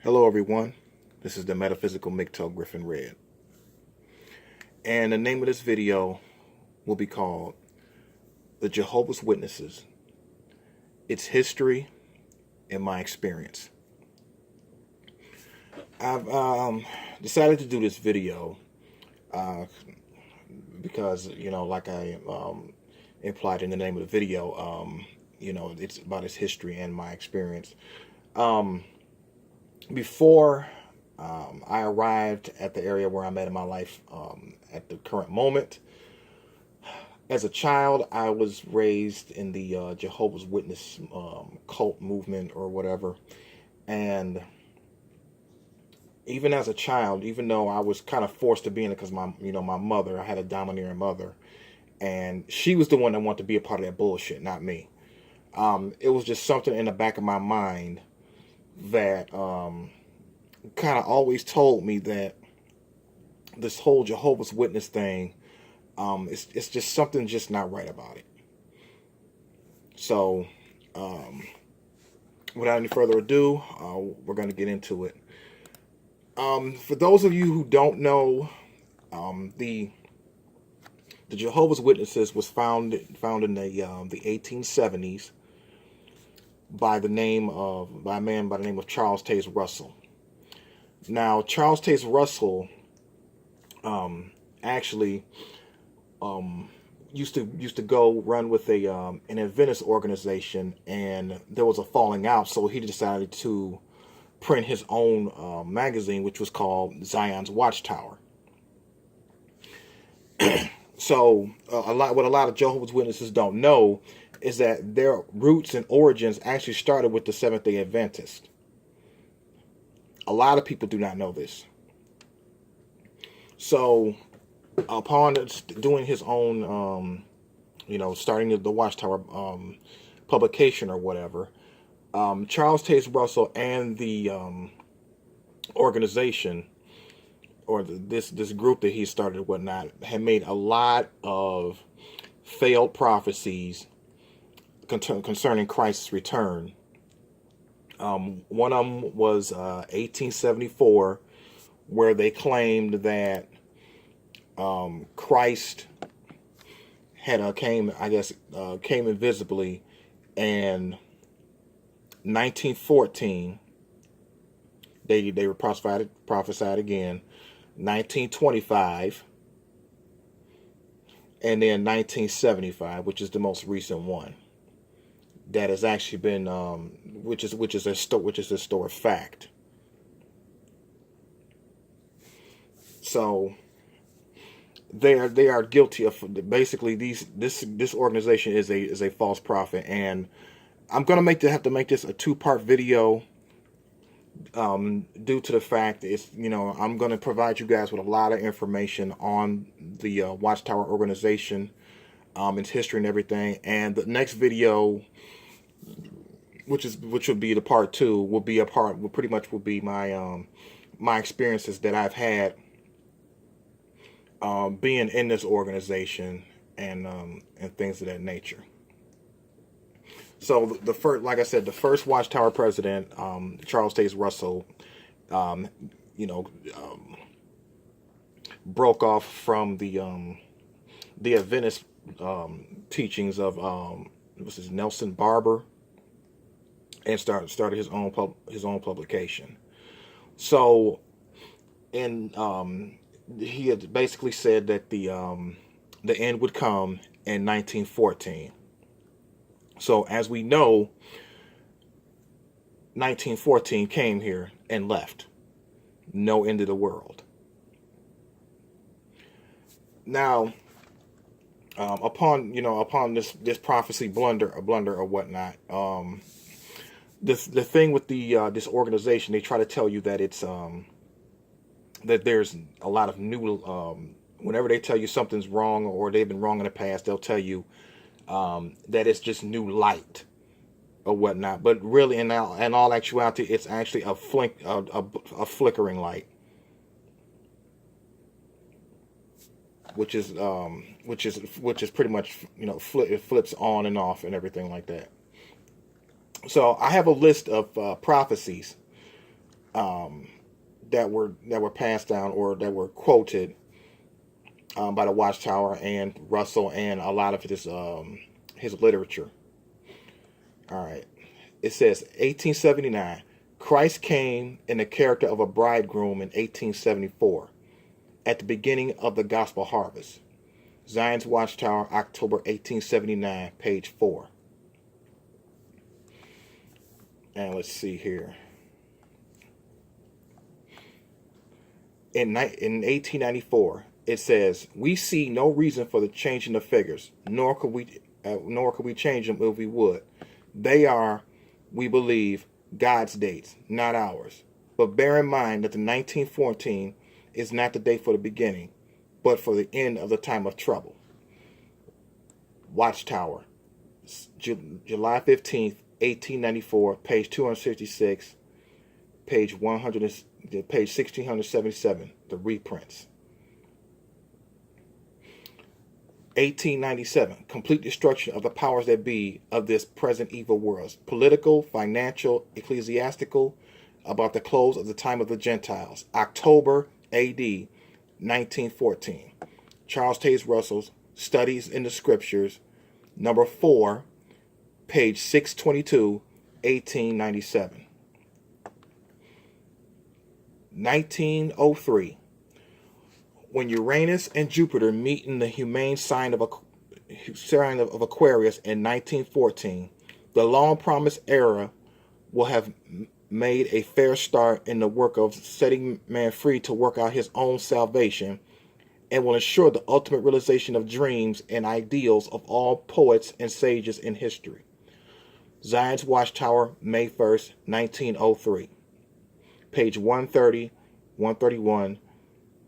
Hello everyone, this is the Metaphysical MGTOW Griffin Red, and the name of this video will be called The Jehovah's Witnesses, Its History and My Experience. I've decided to do this video because, like I implied in the name of the video, it's about its history and my experience. Before I arrived at the area where I'm at in my life at the current moment, as a child, I was raised in the Jehovah's Witness cult movement or whatever. And even as a child, even though I was kind of forced to be in it because my mother, I had a domineering mother, and she was the one that wanted to be a part of that bullshit, not me. It was just something in the back of my mind that kind of always told me that this whole Jehovah's Witness thing, it's just something just not right about it. So, without any further ado, we're going to get into it. For those of you who don't know, the Jehovah's Witnesses was found in the 1870s by a man by the name of Charles Taze Russell. Now, Charles Taze Russell actually used to go run with an Adventist organization, and there was a falling out, so he decided to print his own magazine, which was called Zion's Watchtower. So what a lot of Jehovah's Witnesses don't know is that their roots and origins actually started with the Seventh-day Adventist. A lot of people do not know this. So, upon doing his own, starting the Watchtower publication or whatever, Charles Taze Russell and the organization, or this group that he started and whatnot, had made a lot of failed prophecies concerning Christ's return. One of them was 1874, where they claimed that Christ had came invisibly, and 1914 they were prophesied again, 1925, and then 1975, which is the most recent one that has actually been which is a historic fact. So they are guilty of, basically, this organization is a false prophet, and I'm gonna have to make this a two-part video due to the fact it's I'm gonna provide you guys with a lot of information on the Watchtower organization, its history and everything, and the next video, which would be the part two, will be my my experiences that I've had being in this organization and things of that nature. So the first, like I said, the first Watchtower president, Charles Taze Russell, broke off from the Adventist teachings of Nelson Barber, and started his own publication. So, he had basically said that the end would come in 1914. So, as we know, 1914 came here and left. No end of the world. Now, upon this prophecy blunder or whatnot, the thing with this organization, they try to tell you that it's that there's a lot of new. Whenever they tell you something's wrong or they've been wrong in the past, they'll tell you that it's just new light or whatnot. But really, in all actuality, it's actually a flickering light, which is pretty much it flips on and off and everything like that. So I have a list of prophecies that were passed down or that were quoted by the Watchtower and Russell and a lot of his literature. All right. It says 1879. Christ came in the character of a bridegroom in 1874 at the beginning of the gospel harvest. Zion's Watchtower, October 1879, page 4. And let's see here. In 1894, it says, "We see no reason for the change in the figures, nor could we change them if we would. They are, we believe, God's dates, not ours. But bear in mind that the 1914 is not the date for the beginning, but for the end of the time of trouble." Watchtower, July 15th, 1894, page 266, page 1677, the reprints. 1897, complete destruction of the powers that be of this present evil world, political, financial, ecclesiastical, about the close of the time of the Gentiles, October AD 1914. Charles Taze Russell's Studies in the Scriptures, number 4, page 622, 1897. 1903. When Uranus and Jupiter meet in the humane sign of Aquarius in 1914, the long-promised era will have made a fair start in the work of setting man free to work out his own salvation, and will ensure the ultimate realization of dreams and ideals of all poets and sages in history. Zion's Watchtower, May 1st, 1903. Page 130, 131,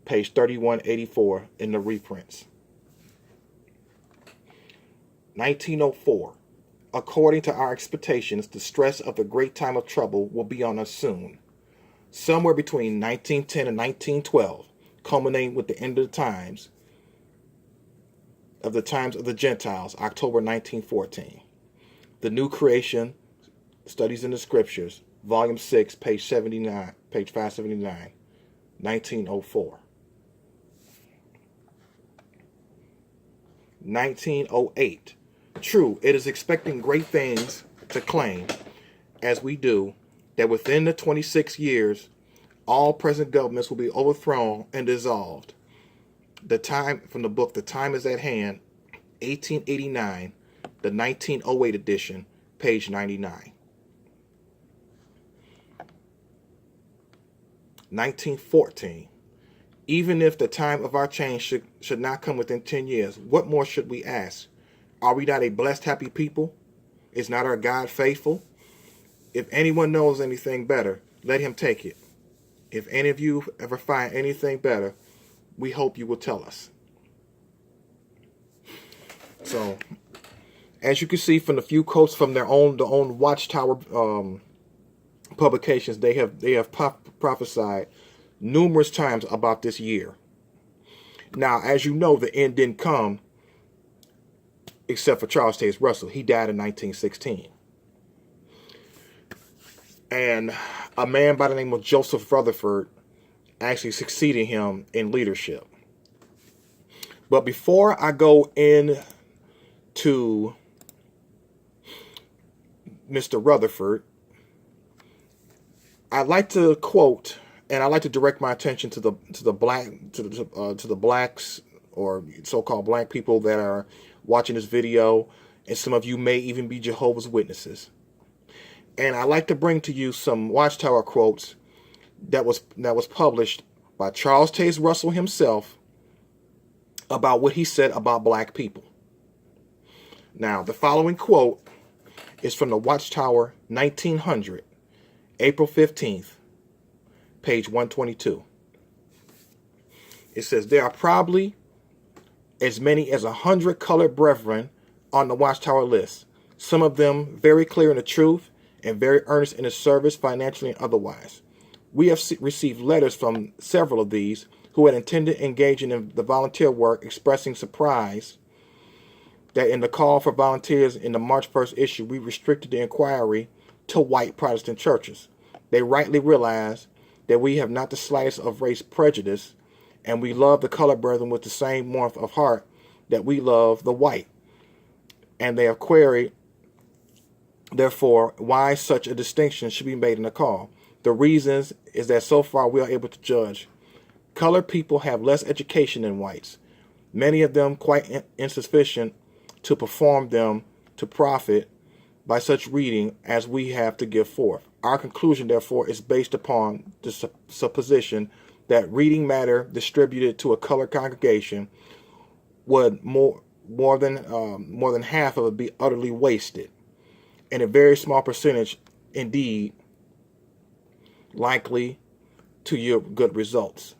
page 3184 in the reprints. 1904. According to our expectations, the stress of the great time of trouble will be on us soon. Somewhere between 1910 and 1912, culminating with the end of the times of the Gentiles, October 1914. The New Creation, Studies in the Scriptures, Volume 6, page 79, page 579, 1904. 1908. True, it is expecting great things to claim, as we do, that within the 26 years, all present governments will be overthrown and dissolved. The time, from the book The Time is at Hand, 1889, the 1908 edition, page 99. 1914. Even if the time of our change should not come within 10 years, what more should we ask? Are we not a blessed, happy people? Is not our God faithful? If anyone knows anything better, let him take it. If any of you ever find anything better, we hope you will tell us. So, as you can see from the few quotes from the own Watchtower publications, they have prophesied numerous times about this year. Now, as you know, the end didn't come except for Charles Taze Russell. He died in 1916. And a man by the name of Joseph Rutherford actually succeeded him in leadership. But before I go into Mr. Rutherford, I'd like to quote, and I'd like to direct my attention to the blacks, or so-called black people that are watching this video, and some of you may even be Jehovah's Witnesses. And I'd like to bring to you some Watchtower quotes that was published by Charles Taze Russell himself about what he said about black people. Now, the following quote is from the Watchtower, 1900, April 15th, page 122. It says, "There are probably as many as 100 colored brethren on the Watchtower list, some of them very clear in the truth and very earnest in the service, financially and otherwise. We have received letters from several of these who had intended engaging in the volunteer work, expressing surprise that in the call for volunteers in the March 1st issue, we restricted the inquiry to white Protestant churches. They rightly realize that we have not the slightest of race prejudice, and we love the colored brethren with the same warmth of heart that we love the white. And they have queried, therefore, why such a distinction should be made in the call. The reasons is that so far we are able to judge. Colored people have less education than whites, many of them quite insufficient to perform them to profit by such reading as we have to give forth. Our conclusion, therefore, is based upon the supposition that reading matter distributed to a colored congregation would more than half of it be utterly wasted, and a very small percentage, indeed, likely to yield good results.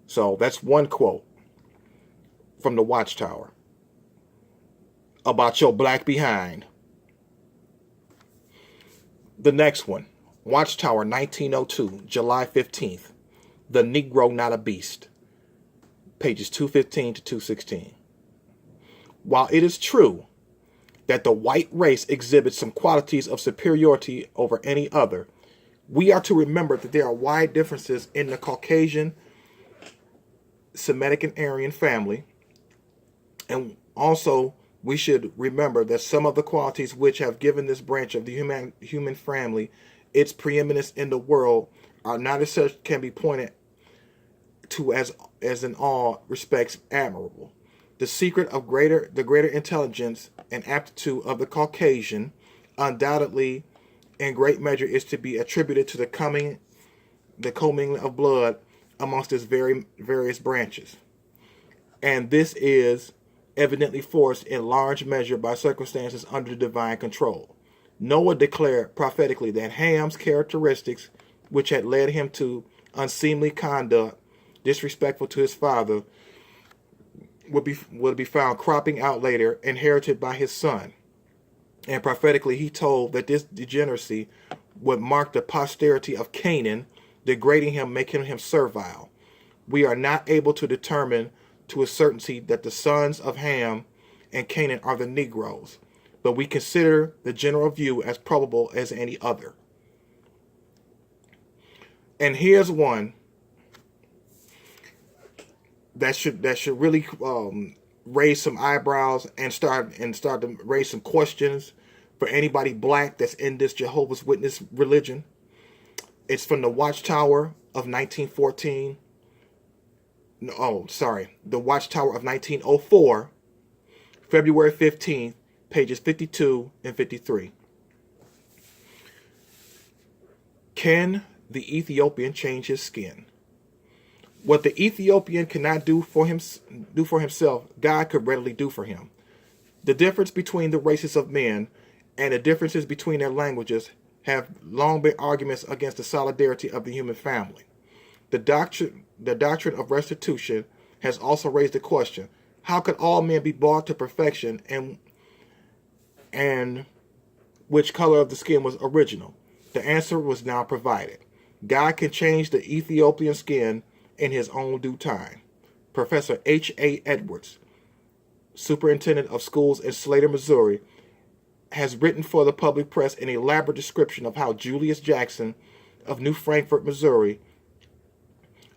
So that's one quote from the Watchtower about your black behind. The next one, Watchtower, 1902, July 15th, The Negro Not a Beast, pages 215 to 216. While it is true that the white race exhibits some qualities of superiority over any other, we are to remember that there are wide differences in the Caucasian, Semitic, and Aryan family, and also we should remember that some of the qualities which have given this branch of the human family its preeminence in the world are not as such can be pointed to as in all respects admirable. The secret of the greater intelligence and aptitude of the Caucasian undoubtedly in great measure is to be attributed to the commingling of blood amongst its various branches. And this is evidently forced in large measure by circumstances under divine control. Noah declared prophetically that Ham's characteristics, which had led him to unseemly conduct, disrespectful to his father, would be found cropping out later, inherited by his son. And prophetically he told that this degeneracy would mark the posterity of Canaan, degrading him, making him servile. We are not able to determine to a certainty that the sons of Ham and Canaan are the Negroes, but we consider the general view as probable as any other. And here's one that should really raise some eyebrows and start to raise some questions for anybody black that's in this Jehovah's Witness religion. It's from the Watchtower of 1914. The Watchtower of 1904, February 15th, pages 52 and 53. Can the Ethiopian change his skin? What the Ethiopian cannot do for himself, God could readily do for him. The difference between the races of men and the differences between their languages have long been arguments against the solidarity of the human family. The doctrine of restitution has also raised the question: how could all men be brought to perfection, and which color of the skin was original? The answer was now provided. God can change the Ethiopian skin in his own due time. Professor H.A. Edwards, superintendent of schools in Slater, Missouri, has written for the public press an elaborate description of how Julius Jackson of New Frankfort, Missouri,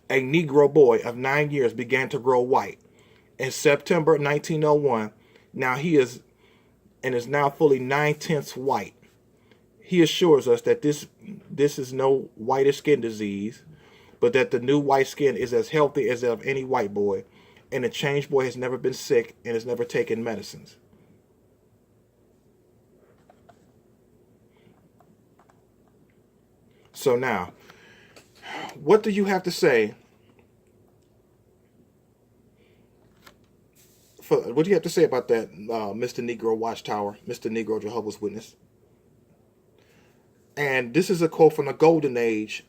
a Negro boy of 9 years, began to grow white. In September 1901, he is now fully 9/10 white. He assures us that this is no whitish skin disease, but that the new white skin is as healthy as that of any white boy, and the changed boy has never been sick and has never taken medicines. So now, what do you have to say? What do you have to say about that, Mr. Negro Watchtower, Mr. Negro Jehovah's Witness? And this is a quote from the Golden Age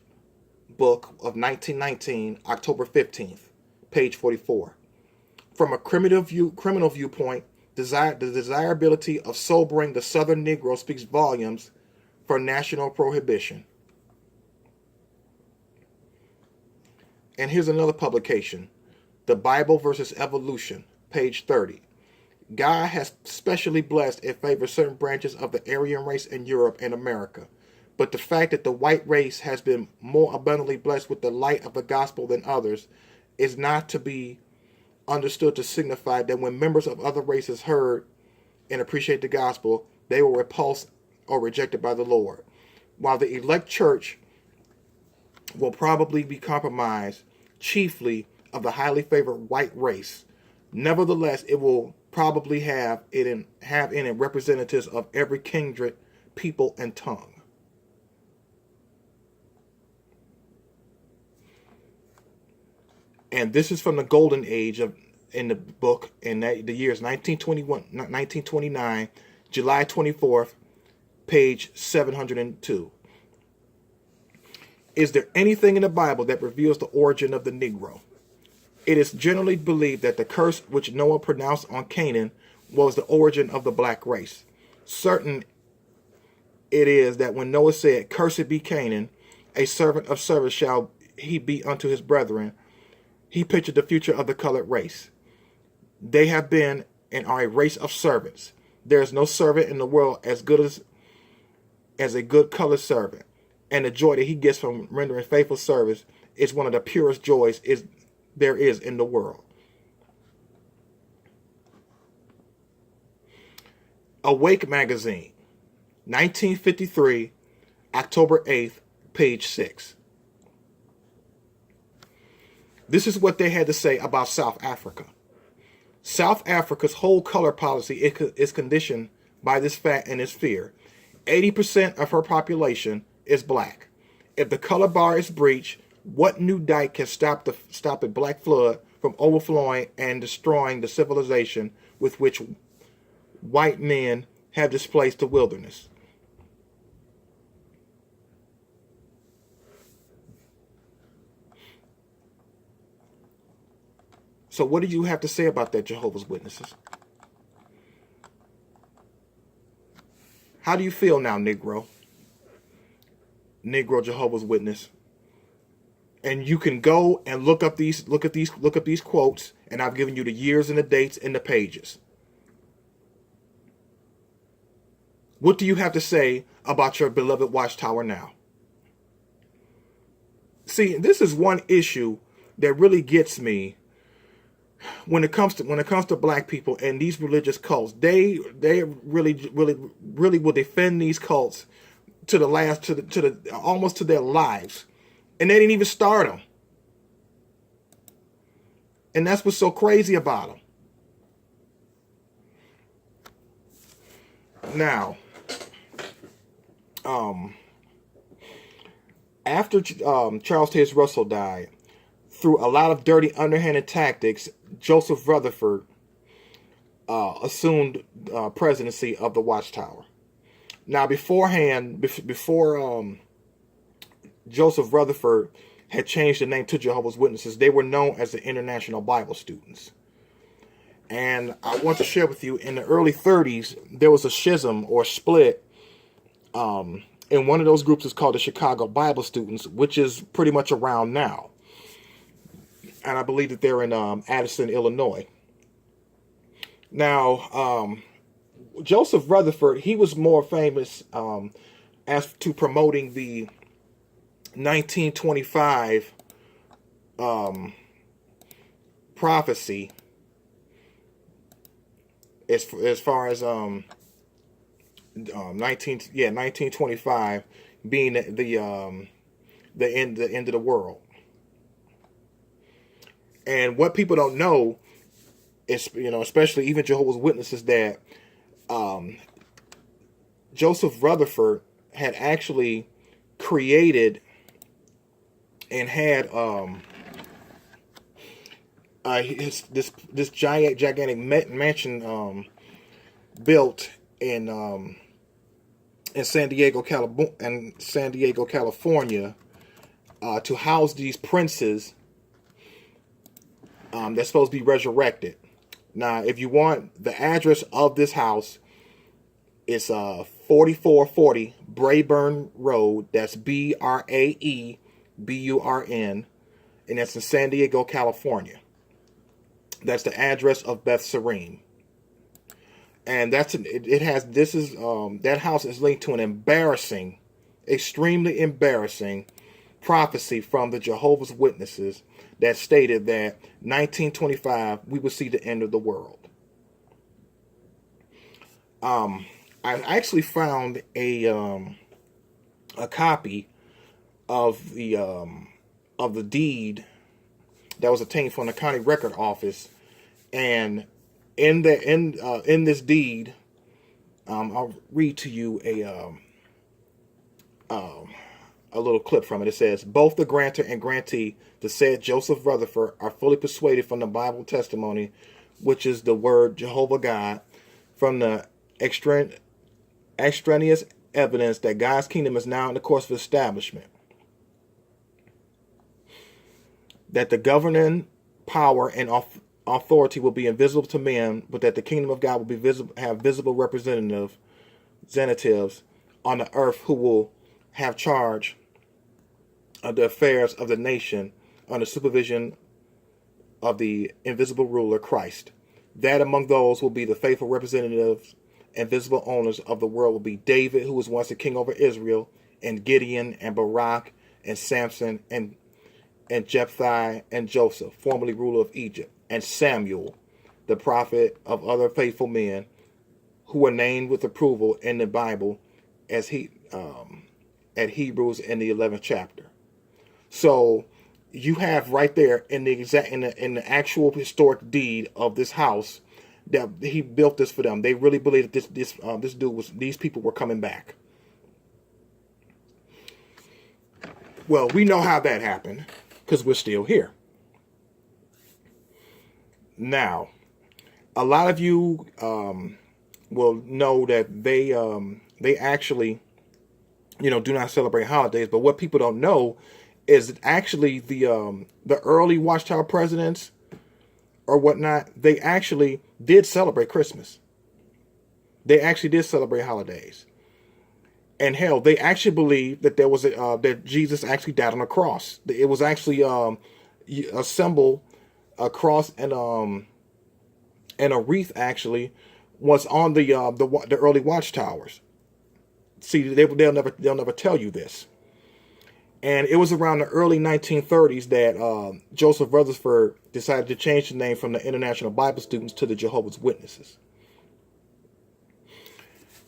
book of 1919, October 15th, page 44. From a criminal viewpoint, the desirability of sobering the Southern Negro speaks volumes for national prohibition. And here's another publication, The Bible versus Evolution, page 30. God has specially blessed and favored certain branches of the Aryan race in Europe and America. but the fact that the white race has been more abundantly blessed with the light of the gospel than others is not to be understood to signify that when members of other races heard and appreciate the gospel, they were repulsed or rejected by the Lord. While the elect church will probably be compromised chiefly of the highly favored white race, nevertheless, it will probably have in it representatives of every kindred, people, and tongue. And this is from the golden age in the book in the years 1929, July 24th, page 702. Is there anything in the Bible that reveals the origin of the Negro? It is generally believed that the curse which Noah pronounced on Canaan was the origin of the black race. Certain it is that when Noah said, "Cursed be Canaan, a servant of service shall he be unto his brethren," he pictured the future of the colored race. They have been and are a race of servants. There is no servant in the world as good as a good colored servant, and the joy that he gets from rendering faithful service is one of the purest joys there is in the world. Awake magazine, 1953, October 8th, page 6. This is what they had to say about South Africa. South Africa's whole color policy is conditioned by this fact and this fear. 80% of her population is black. If the color bar is breached, what new dike can stop a black flood from overflowing and destroying the civilization with which white men have displaced the wilderness? So what do you have to say about that, Jehovah's Witnesses? How do you feel now, Negro? Negro Jehovah's Witness. And you can go and look up these quotes, and I've given you the years and the dates and the pages. What do you have to say about your beloved Watchtower now? See, this is one issue that really gets me when it comes to black people and these religious cults. They really will defend these cults to the almost to their lives, and they didn't even start them. And that's what's so crazy about them. Now, after Charles Taze Russell died, through a lot of dirty, underhanded tactics, Joseph Rutherford assumed presidency of the Watchtower. Now, before Joseph Rutherford had changed the name to Jehovah's Witnesses, they were known as the International Bible Students. And I want to share with you, in the early 30s, there was a schism or split. And one of those groups is called the Chicago Bible Students, which is pretty much around now. And I believe that they're in Addison, Illinois. Now, Joseph Rutherford, he was more famous as to promoting the 1925 prophecy, as far as 1925 being the end of the world. And what people don't know is, especially even Jehovah's Witnesses, that Joseph Rutherford had actually created and had this gigantic mansion built in San Diego, California, to house these princes that's supposed to be resurrected. Now, if you want the address of this house, it's 4440 Brayburn Road. That's Braeburn, and that's in San Diego, California. That's the address of Beth Serene. And that house is linked to an embarrassing extremely embarrassing prophecy from the Jehovah's Witnesses that stated that 1925 we would see the end of the world. I actually found a copy of the deed that was obtained from the county record office, and in this deed, I'll read to you a little clip from it. It says, both the grantor and grantee, the said Joseph Rutherford, are fully persuaded from the Bible testimony, which is the word Jehovah God, from the extraneous evidence that God's kingdom is now in the course of establishment, that the governing power and authority will be invisible to men, but that the kingdom of God will be have visible representatives on the earth who will have charge of the affairs of the nation under supervision of the invisible ruler Christ. That among those will be the faithful representatives and visible owners of the world will be David, who was once the king over Israel, and Gideon and Barak and Samson and Jephthah and Joseph, formerly ruler of Egypt, and Samuel, the prophet, of other faithful men who were named with approval in the Bible as at Hebrews in the 11th chapter. So you have right there in the actual historic deed of this house that he built this for them. They really believed that these people were coming back. Well, we know how that happened because we're still here. Now, a lot of you will know that they actually, do not celebrate holidays. But what people don't know is that actually the early Watchtower presidents or whatnot, they actually did celebrate Christmas. They actually did celebrate holidays. And hell, they actually believed that there was that Jesus actually died on a cross. It was actually a symbol, a cross, and a wreath was on the early watchtowers. See, they'll never tell you this. And it was around the early 1930s that Joseph Rutherford decided to change the name from the International Bible Students to the Jehovah's Witnesses.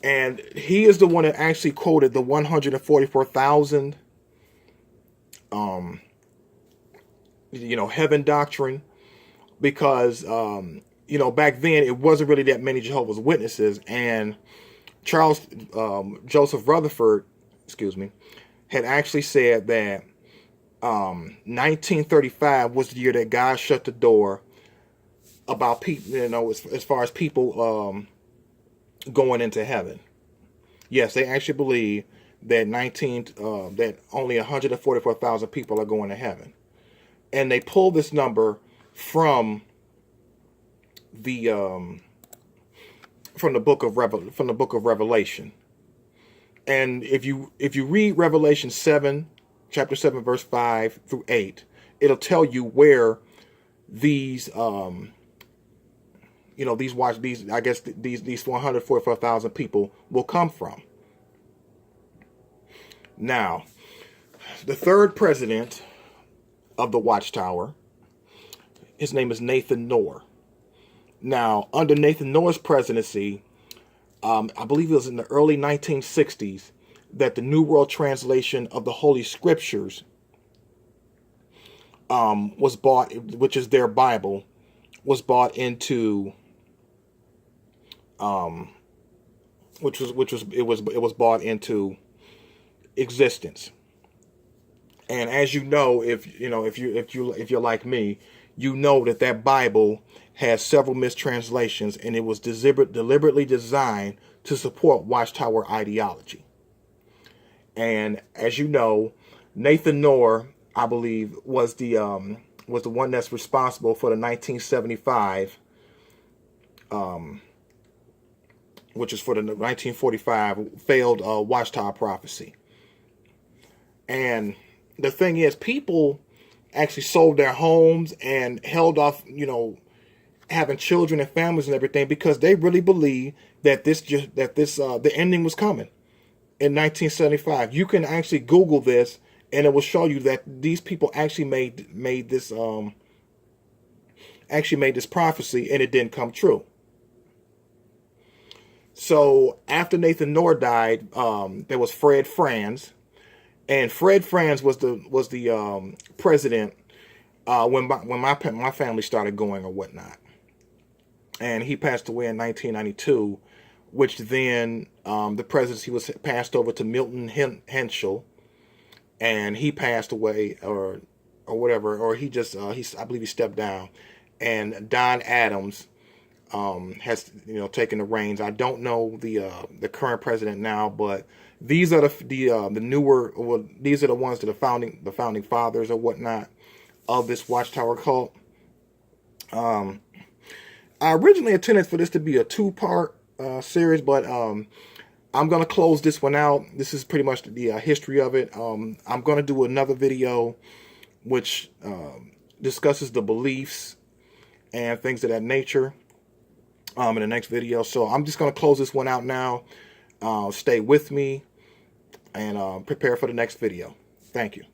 And he is the one that actually quoted the 144,000, heaven doctrine, because, back then it wasn't really that many Jehovah's Witnesses, and Joseph Rutherford, had actually said that 1935 was the year that God shut the door about people, as far as people going into heaven. Yes, they actually believe that that only 144,000 people are going to heaven, and they pulled this number from the book of Revelation. And if you read Revelation 7, chapter 7, verse 5 through 8, it'll tell you where these 144,000 people will come from. Now, the third president of the Watchtower, his name is Nathan Knorr. Now, under Nathan Knorr's presidency, I believe it was in the early 1960s that the New World Translation of the Holy Scriptures was bought, which is their Bible, was bought into, it was bought into existence. And as you know, if you're like me, you know that Bible has several mistranslations, and it was deliberately designed to support Watchtower ideology. And as you know, Nathan Knorr, I believe, was the one that's responsible for the 1975, which is for the 1945 failed Watchtower prophecy. And the thing is, people actually sold their homes and held off, having children and families and everything, because they really believed that the ending was coming. in 1975. You can actually Google this, and it will show you that these people actually made this prophecy, and it didn't come true. So after Nathan Noor died, there was Fred Franz, and Fred Franz was the president when my family started going or whatnot, and he passed away in 1992, which then the presidency was passed over to Milton Henschel, and he passed away or whatever, or he just I believe he stepped down, and Don Adams has taken the reins. I don't know the current president now, but these are the newer, well, these are the ones that are the founding fathers or whatnot of this Watchtower cult. I originally intended for this to be a 2-part series, but I'm gonna close this one out. This is pretty much the history of it. I'm gonna do another video which discusses the beliefs and things of that nature in the next video. So I'm just going to close this one out now. Stay with me and prepare for the next video. Thank you.